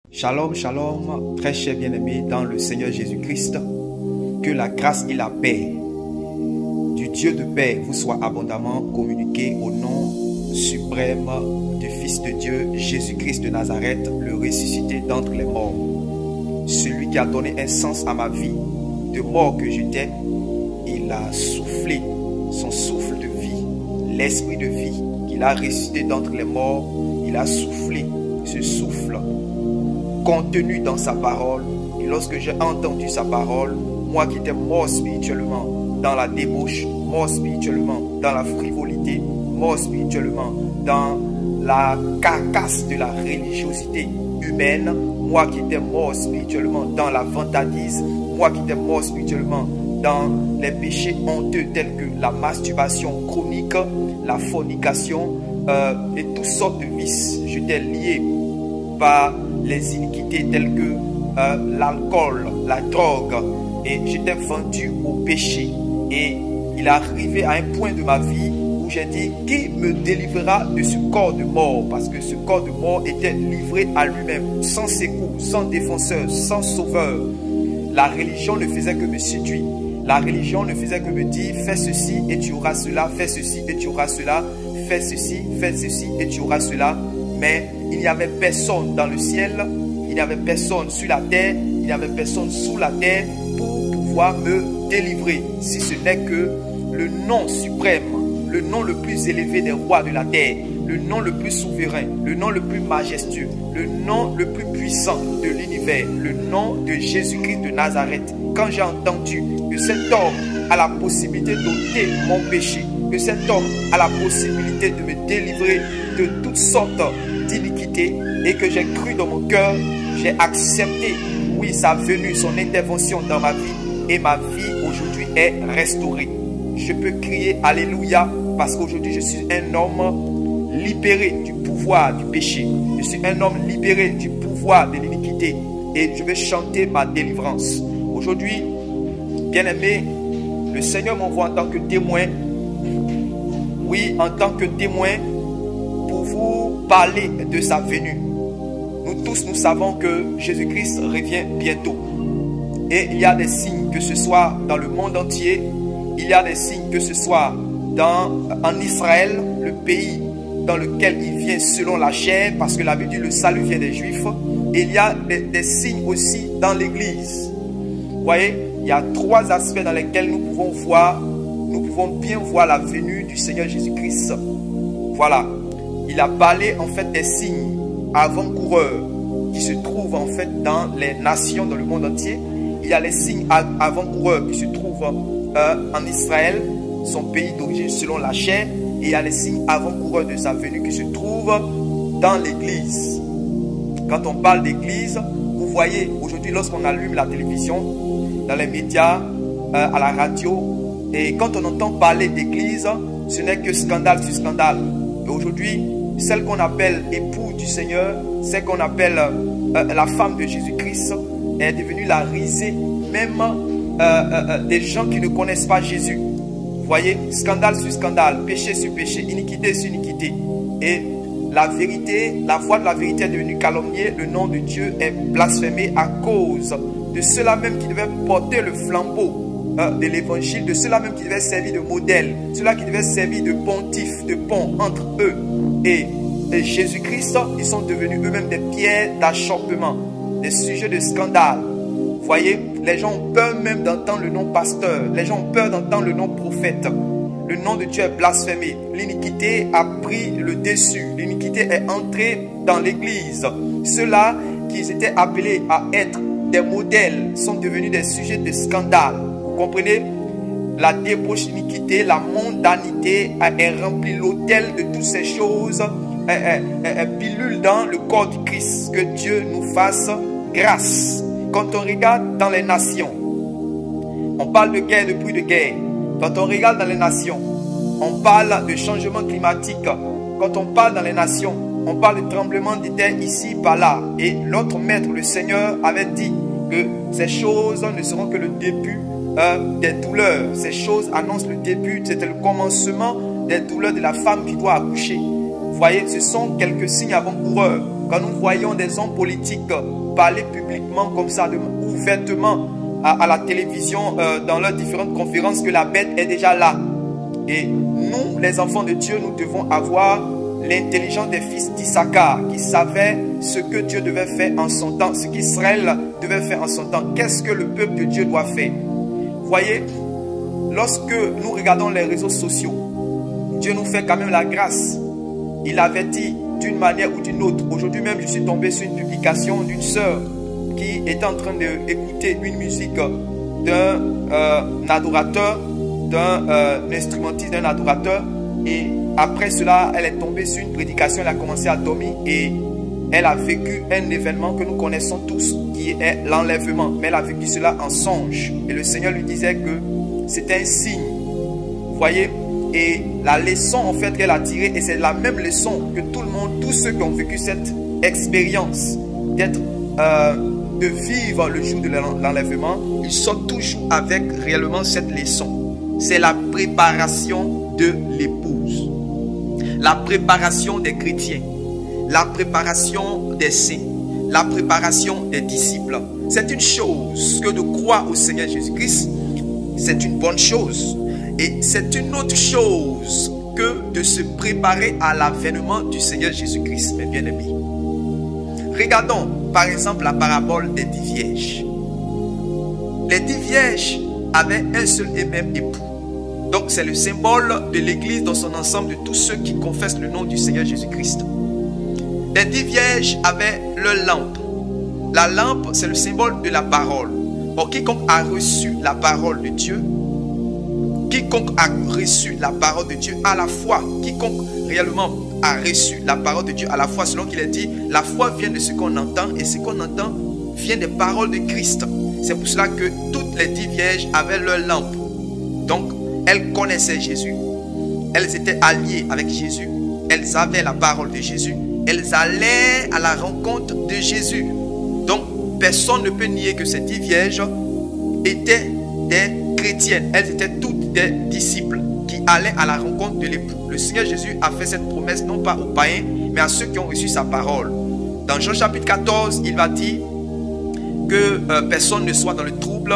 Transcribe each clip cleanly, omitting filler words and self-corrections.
Shalom, shalom, très chers bien-aimés dans le Seigneur Jésus-Christ. Que la grâce et la paix du Dieu de paix vous soient abondamment communiquées au nom suprême du Fils de Dieu, Jésus-Christ de Nazareth, le ressuscité d'entre les morts. Celui qui a donné un sens à ma vie, de mort que j'étais, il a soufflé son souffle de vie, l'esprit de vie qu'il a ressuscité d'entre les morts. Il a soufflé ce souffle contenu dans sa parole. Et lorsque j'ai entendu sa parole, moi qui étais mort spirituellement dans la débauche, mort spirituellement dans la frivolité, mort spirituellement dans la carcasse de la religiosité humaine, moi qui étais mort spirituellement dans la vantardise, moi qui étais mort spirituellement dans les péchés honteux tels que la masturbation chronique, la fornication et toutes sortes de vices. J'étais lié par les iniquités telles que l'alcool, la drogue, et j'étais vendu au péché. Et il est arrivé à un point de ma vie où j'ai dit: qui me délivrera de ce corps de mort? Parce que ce corps de mort était livré à lui-même, sans secours, sans défenseur, sans sauveur. La religion ne faisait que me séduire. La religion ne faisait que me dire: fais ceci et tu auras cela, fais ceci et tu auras cela, fais ceci et tu auras cela. Mais il n'y avait personne dans le ciel, il n'y avait personne sur la terre, il n'y avait personne sous la terre pour pouvoir me délivrer. Si ce n'est que le nom suprême, le nom le plus élevé des rois de la terre, le nom le plus souverain, le nom le plus majestueux, le nom le plus puissant de l'univers, le nom de Jésus-Christ de Nazareth. Quand j'ai entendu que cet homme a la possibilité d'ôter mon péché, que cet homme a la possibilité de me délivrer de toutes sortes d'iniquités, et que j'ai cru dans mon cœur, j'ai accepté, oui, sa venue, son intervention dans ma vie, et ma vie aujourd'hui est restaurée. Je peux crier Alléluia, parce qu'aujourd'hui je suis un homme libéré du pouvoir du péché. Je suis un homme libéré du pouvoir de l'iniquité, et je vais chanter ma délivrance. Aujourd'hui, bien-aimé, le Seigneur m'envoie en tant que témoin, oui, en tant que témoin, pour vous parler de sa venue. Nous tous, nous savons que Jésus-Christ revient bientôt. Et il y a des signes, que ce soit dans le monde entier, il y a des signes, que ce soit en Israël, le pays dans lequel il vient selon la chair, parce que la Bible dit le salut vient des Juifs. Et il y a des signes aussi dans l'Église. Vous voyez, il y a trois aspects dans lesquels nous pouvons bien voir la venue du Seigneur Jésus-Christ. Voilà. Il a parlé en fait des signes avant-coureurs qui se trouvent en fait dans les nations, dans le monde entier. Il y a les signes avant-coureurs qui se trouvent en Israël, son pays d'origine selon la chair. Et il y a les signes avant-coureurs de sa venue qui se trouvent dans l'Église. Quand on parle d'Église, vous voyez aujourd'hui lorsqu'on allume la télévision, dans les médias, à la radio, et quand on entend parler d'Église, ce n'est que scandale sur scandale. Et aujourd'hui, celle qu'on appelle époux du Seigneur, celle qu'on appelle la femme de Jésus-Christ, est devenue la risée même des gens qui ne connaissent pas Jésus. Vous voyez, scandale sur scandale, péché sur péché, iniquité sur iniquité. Et la vérité, la voix de la vérité est devenue calomniée, le nom de Dieu est blasphémé à cause de ceux-là même qui devaient porter le flambeau de l'évangile, de ceux-là même qui devaient servir de modèle, ceux-là qui devaient servir de pontife, de pont entre eux et Jésus-Christ. Ils sont devenus eux-mêmes des pierres d'achoppement, des sujets de scandale. Vous voyez, les gens ont peur même d'entendre le nom pasteur, les gens ont peur d'entendre le nom prophète. Le nom de Dieu est blasphémé. L'iniquité a pris le dessus. L'iniquité est entrée dans l'église. Ceux-là qui étaient appelés à être des modèles sont devenus des sujets de scandale. Vous comprenez? La débauche, l'iniquité, la mondanité est remplie. L'autel de toutes ces choses pilule dans le corps du Christ. Que Dieu nous fasse grâce. Quand on regarde dans les nations, on parle de guerre, de bruit de guerre. Quand on regarde dans les nations, on parle de changement climatique. Quand on parle dans les nations, on parle de tremblement de terre ici, par là. Et notre maître, le Seigneur, avait dit que ces choses ne seront que le début des douleurs. Ces choses annoncent le début, c'était le commencement des douleurs de la femme qui doit accoucher. Vous voyez, ce sont quelques signes avant-coureurs. quand nous voyons des hommes politiques parler publiquement comme ça, ouvertement à la télévision, dans leurs différentes conférences, que la bête est déjà là. Et nous, les enfants de Dieu, nous devons avoir l'intelligence des fils d'Issachar, qui savaient ce que Dieu devait faire en son temps, ce qu'Israël devait faire en son temps. Qu'est-ce que le peuple de Dieu doit faire? Voyez, lorsque nous regardons les réseaux sociaux, Dieu nous fait quand même la grâce. Il avertit d'une manière ou d'une autre. Aujourd'hui même, je suis tombé sur une publication d'une sœur qui était en train d'écouter une musique d'un adorateur, d'un instrumentiste, d'un adorateur. Et après cela, elle est tombée sur une prédication, elle a commencé à dormir et elle a vécu un événement que nous connaissons tous, qui est l'enlèvement. Mais elle a vécu cela en songe. Et le Seigneur lui disait que c'était un signe. Vous voyez? Et la leçon en fait qu'elle a tirée, et c'est la même leçon que tout le monde, tous ceux qui ont vécu cette expérience de vivre le jour de l'enlèvement, ils sortent toujours avec réellement cette leçon. C'est la préparation de l'épouse, la préparation des chrétiens, la préparation des saints, la préparation des disciples. C'est une chose que de croire au Seigneur Jésus-Christ, c'est une bonne chose. Et c'est une autre chose que de se préparer à l'avènement du Seigneur Jésus-Christ, mes bien-aimés. Regardons par exemple la parabole des 10 vierges. Les 10 vierges avaient un seul et même époux. Donc c'est le symbole de l'église dans son ensemble, de tous ceux qui confessent le nom du Seigneur Jésus-Christ. Les 10 vierges avaient leur lampe. La lampe, c'est le symbole de la parole. Or, quiconque a reçu la parole de Dieu, quiconque a reçu la parole de Dieu à la foi, quiconque réellement a reçu la parole de Dieu à la foi, selon qu'il est dit, la foi vient de ce qu'on entend et ce qu'on entend vient des paroles de Christ. C'est pour cela que toutes les 10 vierges avaient leur lampe. Donc, elles connaissaient Jésus, elles étaient alliées avec Jésus, elles avaient la parole de Jésus, elles allaient à la rencontre de Jésus. Donc, personne ne peut nier que ces 10 vierges étaient des chrétiennes. Elles étaient toutes des disciples qui allaient à la rencontre de l'époux. Le Seigneur Jésus a fait cette promesse non pas aux païens, mais à ceux qui ont reçu sa parole. Dans Jean chapitre 14, il va dire que personne ne soit dans le trouble.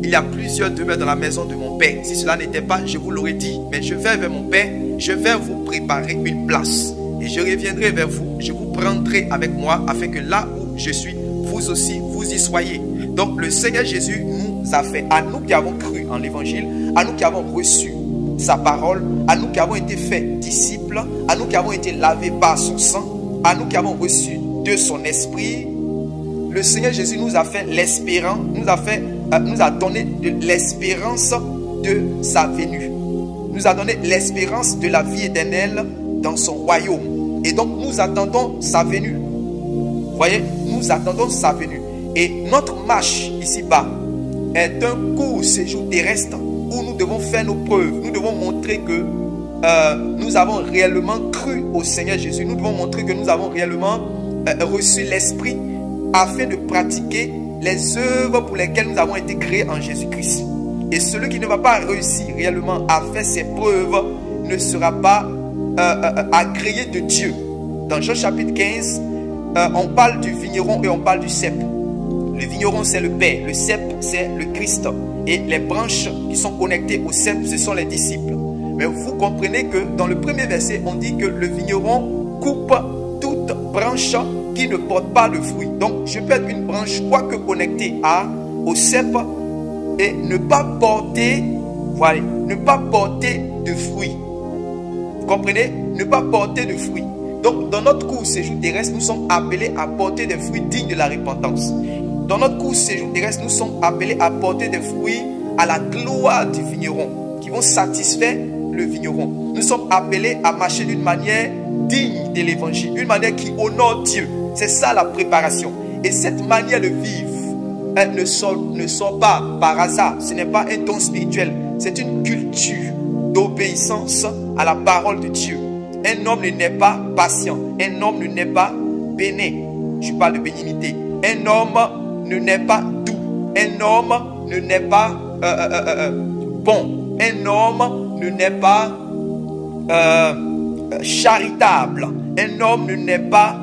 Il y a plusieurs demeures dans la maison de mon Père. Si cela n'était pas, je vous l'aurais dit. Mais je vais vers mon Père, je vais vous préparer une place. Et je reviendrai vers vous, je vous prendrai avec moi, afin que là où je suis, vous aussi, vous y soyez. Donc le Seigneur Jésus nous a fait, à nous qui avons cru en l'évangile, à nous qui avons reçu sa parole, à nous qui avons été faits disciples, à nous qui avons été lavés par son sang, à nous qui avons reçu de son esprit. Le Seigneur Jésus nous a fait l'espérance, nous a donné de l'espérance de sa venue. Nous a donné l'espérance de la vie éternelle dans son royaume. Et donc nous attendons sa venue. Vous voyez, nous attendons sa venue. Et notre marche ici-bas est un court séjour terrestre où nous devons faire nos preuves. Nous devons montrer que nous avons réellement cru au Seigneur Jésus. Nous devons montrer que nous avons réellement reçu l'Esprit afin de pratiquer les œuvres pour lesquelles nous avons été créés en Jésus-Christ. Et celui qui ne va pas réussir réellement à faire ses preuves ne sera pas agréé de Dieu. Dans Jean chapitre 15, on parle du vigneron et on parle du cep. Le vigneron, c'est le Père. Le cep, c'est le Christ. Et les branches qui sont connectées au cep, ce sont les disciples. Mais vous comprenez que dans le premier verset, on dit que le vigneron coupe toute branche qui ne porte pas de fruits. Donc, je peux être une branche, quoique connectée au cep, et ne pas porter, voilà, ne pas porter de fruits. Vous comprenez? Ne pas porter de fruits. Donc, dans notre court séjour terrestre, nous sommes appelés à porter des fruits dignes de la repentance. Dans notre court séjour terrestre, nous sommes appelés à porter des fruits à la gloire du vigneron, qui vont satisfaire le vigneron. Nous sommes appelés à marcher d'une manière digne de l'évangile, une manière qui honore Dieu. C'est ça la préparation. Et cette manière de vivre ne sort pas par hasard. Ce n'est pas un don spirituel. C'est une culture d'obéissance à la parole de Dieu. Un homme ne naît pas patient. Un homme ne naît pas bénin. Je parle de bénignité. Un homme ne naît pas doux. Un homme ne naît pas bon. Un homme ne naît pas charitable. Un homme ne naît pas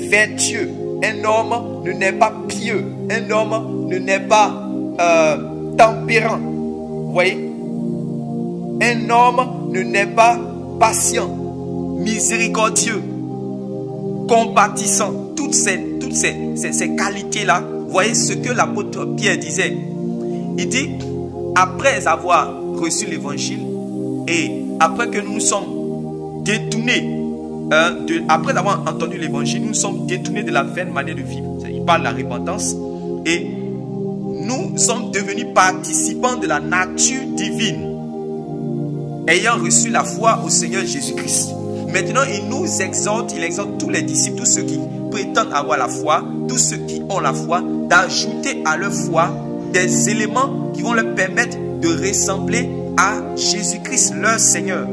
vertueux. Un homme ne naît pas pieux. Un homme ne naît pas tempérant. Vous voyez? Un homme ne naît pas patient, miséricordieux, compatissant. Toutes ces qualités-là, vous voyez ce que l'apôtre Pierre disait. Il dit, après avoir reçu l'évangile et après que nous sommes détournés, après avoir entendu l'évangile, nous sommes détournés de la vaine manière de vivre. Il parle de la repentance et nous sommes devenus participants de la nature divine, ayant reçu la foi au Seigneur Jésus-Christ. Maintenant, il nous exhorte, il exhorte tous les disciples, tous ceux qui prétendent avoir la foi, tous ceux qui ont la foi, d'ajouter à leur foi des éléments qui vont leur permettre de ressembler à Jésus-Christ, leur Seigneur.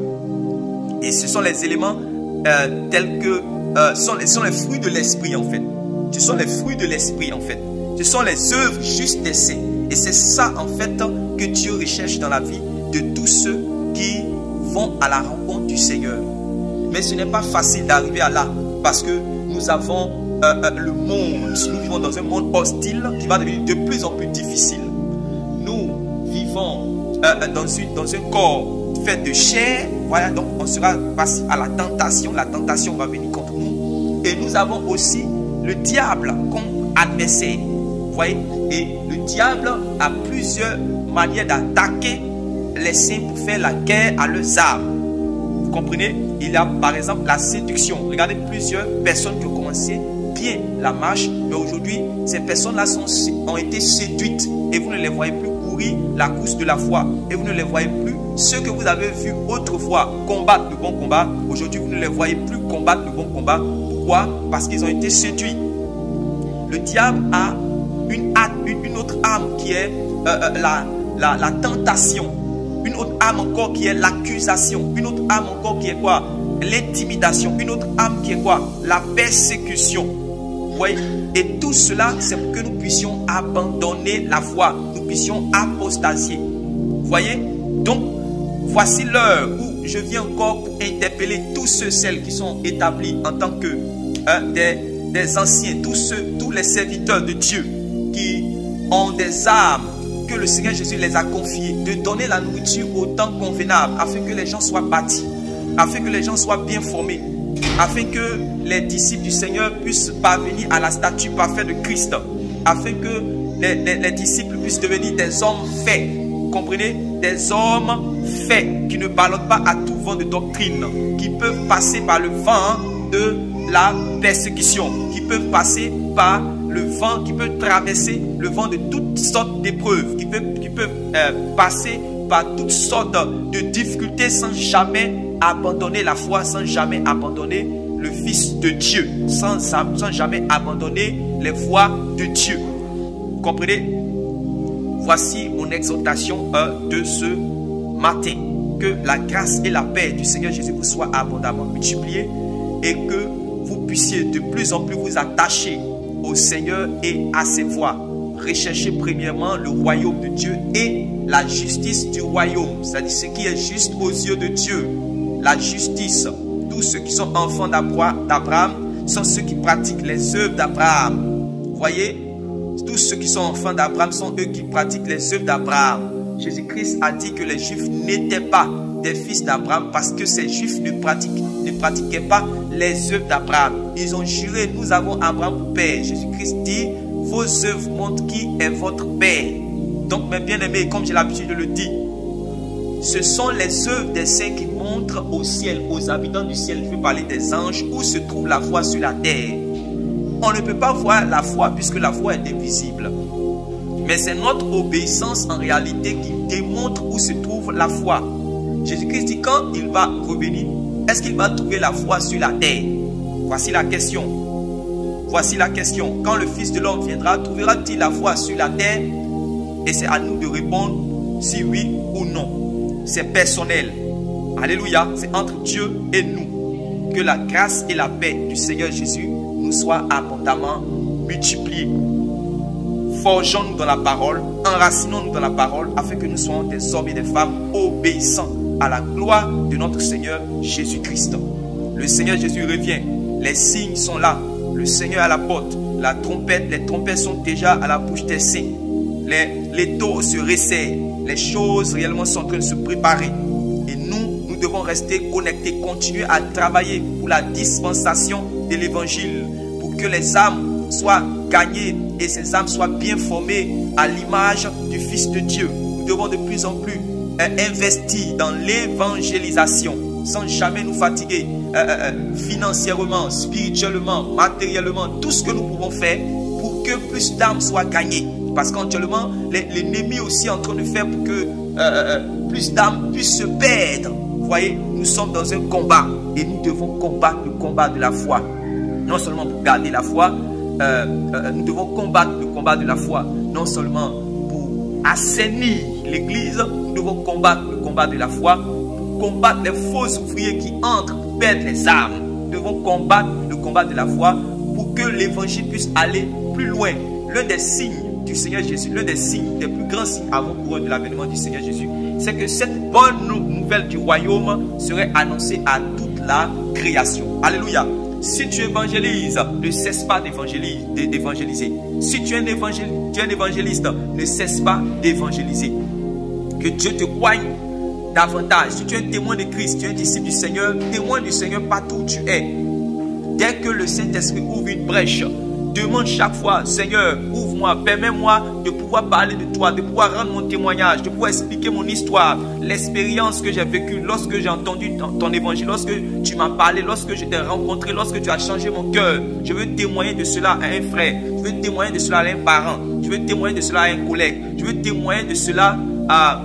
Et ce sont les éléments tels que sont les fruits de l'esprit en fait. Ce sont les fruits de l'esprit en fait. Ce sont les œuvres justes des saints. Et c'est ça en fait que Dieu recherche dans la vie de tous ceux qui vont à la rencontre du Seigneur. Mais ce n'est pas facile d'arriver à là parce que nous avons le monde. Nous vivons dans un monde hostile qui va devenir de plus en plus difficile. Nous vivons dans un corps fait de chair. Voilà, donc on sera passé à la tentation. La tentation va venir contre nous. Et nous avons aussi le diable comme adversaire. Vous voyez? Et le diable a plusieurs manières d'attaquer les saints pour faire la guerre à leurs armes. Vous comprenez? Il y a par exemple la séduction. Regardez plusieurs personnes qui ont commencé bien la marche, mais aujourd'hui, ces personnes-là ont été séduites et vous ne les voyez plus courir la course de la foi. Et vous ne les voyez plus, ceux que vous avez vus autrefois combattre le bon combat, aujourd'hui, vous ne les voyez plus combattre le bon combat. Pourquoi? Parce qu'ils ont été séduits. Le diable a une autre arme qui est la tentation. Une autre arme encore qui est l'accusation. Une autre arme encore qui est quoi? L'intimidation. Une autre arme qui est quoi? La persécution. Vous voyez? Et tout cela, c'est pour que nous puissions abandonner la foi. Nous puissions apostasier. Vous voyez? Donc, voici l'heure où je viens encore pour interpeller tous ceux, celles qui sont établis en tant que des anciens, tous les serviteurs de Dieu qui ont des armes que le Seigneur Jésus les a confiés, de donner la nourriture au temps convenable, afin que les gens soient bâtis, afin que les gens soient bien formés, afin que les disciples du Seigneur puissent parvenir à la stature parfaite de Christ, afin que les disciples puissent devenir des hommes faits, vous comprenez? Des hommes faits, qui ne ballottent pas à tout vent de doctrine, qui peuvent passer par le vent de la persécution, qui peuvent passer par le vent, qui peut traverser le vent de toutes sortes d'épreuves, qui peuvent passer par toutes sortes de difficultés sans jamais abandonner la foi, sans jamais abandonner le Fils de Dieu, sans jamais abandonner les voies de Dieu. Vous comprenez? Voici mon exhortation de ce matin. Que la grâce et la paix du Seigneur Jésus vous soient abondamment multipliées et que vous puissiez de plus en plus vous attacher au Seigneur et à ses voies. Recherchez premièrement le royaume de Dieu et la justice du royaume, c'est-à-dire ce qui est juste aux yeux de Dieu. La justice. Tous ceux qui sont enfants d'Abraham sont ceux qui pratiquent les œuvres d'Abraham. Vous voyez? Tous ceux qui sont enfants d'Abraham sont eux qui pratiquent les œuvres d'Abraham. Jésus-Christ a dit que les Juifs n'étaient pas des fils d'Abraham parce que ces Juifs ne pratiquaient pas les œuvres d'Abraham. Ils ont juré, nous avons Abraham pour père. Jésus-Christ dit, vos œuvres montrent qui est votre père. Donc mes bien-aimés, comme j'ai l'habitude de le dire, ce sont les œuvres des saints qui montrent au ciel, aux habitants du ciel, je veux parler des anges, où se trouve la foi sur la terre. On ne peut pas voir la foi puisque la foi est invisible. Mais c'est notre obéissance en réalité qui démontre où se trouve la foi. Jésus-Christ dit quand il va revenir, est-ce qu'il va trouver la foi sur la terre? Voici la question. Voici la question. Quand le Fils de l'homme viendra, trouvera-t-il la foi sur la terre? Et c'est à nous de répondre si oui ou non. C'est personnel. Alléluia. C'est entre Dieu et nous. Que la grâce et la paix du Seigneur Jésus nous soient abondamment multipliées. Forgeons-nous dans la parole, enracinons-nous dans la parole, afin que nous soyons des hommes et des femmes obéissants à la gloire de notre Seigneur Jésus-Christ. Le Seigneur Jésus revient. Les signes sont là. Le Seigneur est à la porte. La trompette, les trompettes sont déjà à la bouche des saints. Les taux se resserrent. Les choses réellement sont en train de se préparer. Et nous devons rester connectés, continuer à travailler pour la dispensation de l'évangile, pour que les âmes soient gagnées et ces âmes soient bien formées à l'image du Fils de Dieu. Nous devons de plus en plus investir dans l'évangélisation sans jamais nous fatiguer financièrement, spirituellement, matériellement, tout ce que nous pouvons faire pour que plus d'âmes soient gagnées. Parce qu'actuellement, l'ennemi aussi est en train de faire pour que plus d'âmes puissent se perdre. Vous voyez, nous sommes dans un combat et nous devons combattre le combat de la foi. Non seulement pour garder la foi, nous devons combattre le combat de la foi. Non seulement pour assainir l'Église, nous devons combattre le combat de la foi, pour combattre les faux ouvriers qui entrent pour perdre les âmes. Nous devons combattre le combat de la foi pour que l'évangile puisse aller plus loin. L'un des signes du Seigneur Jésus, l'un des signes, des plus grands signes avant-coureurs de l'avènement du Seigneur Jésus, c'est que cette bonne nouvelle du royaume serait annoncée à toute la création. Alléluia. Si tu évangélises, ne cesse pas d'évangéliser. Si tu es un évangéliste, ne cesse pas d'évangéliser. Que Dieu te coigne davantage. Si tu es un témoin de Christ, tu es un disciple du Seigneur, témoin du Seigneur partout où tu es. Dès que le Saint-Esprit ouvre une brèche, demande chaque fois, Seigneur, ouvre-moi, permets-moi de pouvoir parler de toi, de pouvoir rendre mon témoignage, de pouvoir expliquer mon histoire, l'expérience que j'ai vécue lorsque j'ai entendu ton évangile, lorsque tu m'as parlé, lorsque je t'ai rencontré, lorsque tu as changé mon cœur. Je veux témoigner de cela à un frère, je veux témoigner de cela à un parent, je veux témoigner de cela à un collègue, je veux témoigner de cela à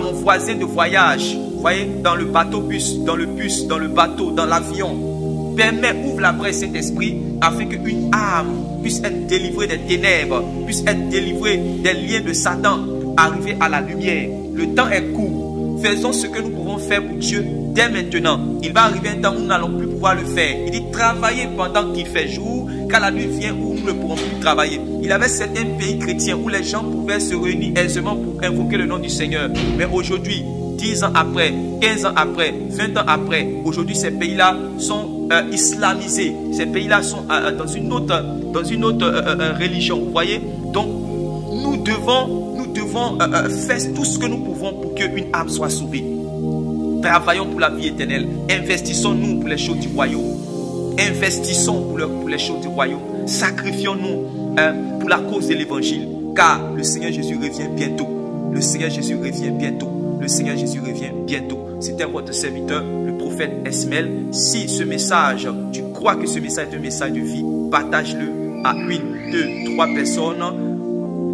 mon voisin de voyage. Vous voyez, dans le bateau-bus, dans le bus, dans le bateau, dans l'avion. Permets, ouvre la brèche Saint-Esprit afin qu'une âme puisse être délivrée des ténèbres, puisse être délivrée des liens de Satan, arriver à la lumière. Le temps est court. Faisons ce que nous pouvons faire pour Dieu dès maintenant. Il va arriver un temps où nous n'allons plus pouvoir le faire. Il dit travailler pendant qu'il fait jour, car la nuit vient où nous ne pourrons plus travailler. Il y avait certains pays chrétiens où les gens pouvaient se réunir aisément pour invoquer le nom du Seigneur. Mais aujourd'hui, 10 ans après, 15 ans après, 20 ans après, aujourd'hui ces pays-là sont islamisés. Ces pays-là sont dans une autre religion. Vous voyez? Donc, nous devons faire tout ce que nous pouvons pour qu'une âme soit sauvée. Travaillons pour la vie éternelle. Investissons-nous pour les choses du royaume. Investissons pour les choses du royaume. Sacrifions-nous pour la cause de l'évangile. Car le Seigneur Jésus revient bientôt. Le Seigneur Jésus revient bientôt. Le Seigneur Jésus revient bientôt. C'était votre serviteur, le prophète Esmel. Si ce message, tu crois que ce message est un message de vie, partage-le à 1, 2, 3 personnes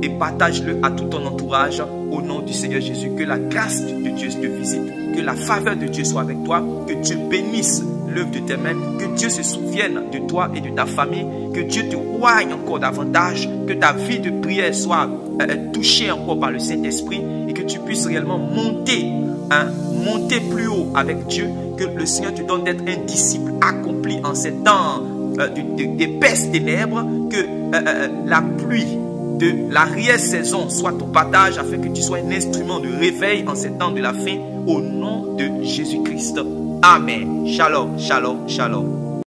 et partage-le à tout ton entourage au nom du Seigneur Jésus. Que la grâce de Dieu te visite, que la faveur de Dieu soit avec toi, que Dieu bénisse l'œuvre de tes mains, que Dieu se souvienne de toi et de ta famille, que Dieu te oigne encore davantage, que ta vie de prière soit touchée encore par le Saint-Esprit et que tu puisses réellement monter plus haut avec Dieu, que le Seigneur te donne d'être un disciple accompli en ces temps d'épaisses ténèbres, que la pluie de l'arrière-saison soit ton partage afin que tu sois un instrument de réveil en ces temps de la fin au nom de Jésus-Christ. Amen. Shalom, shalom, shalom.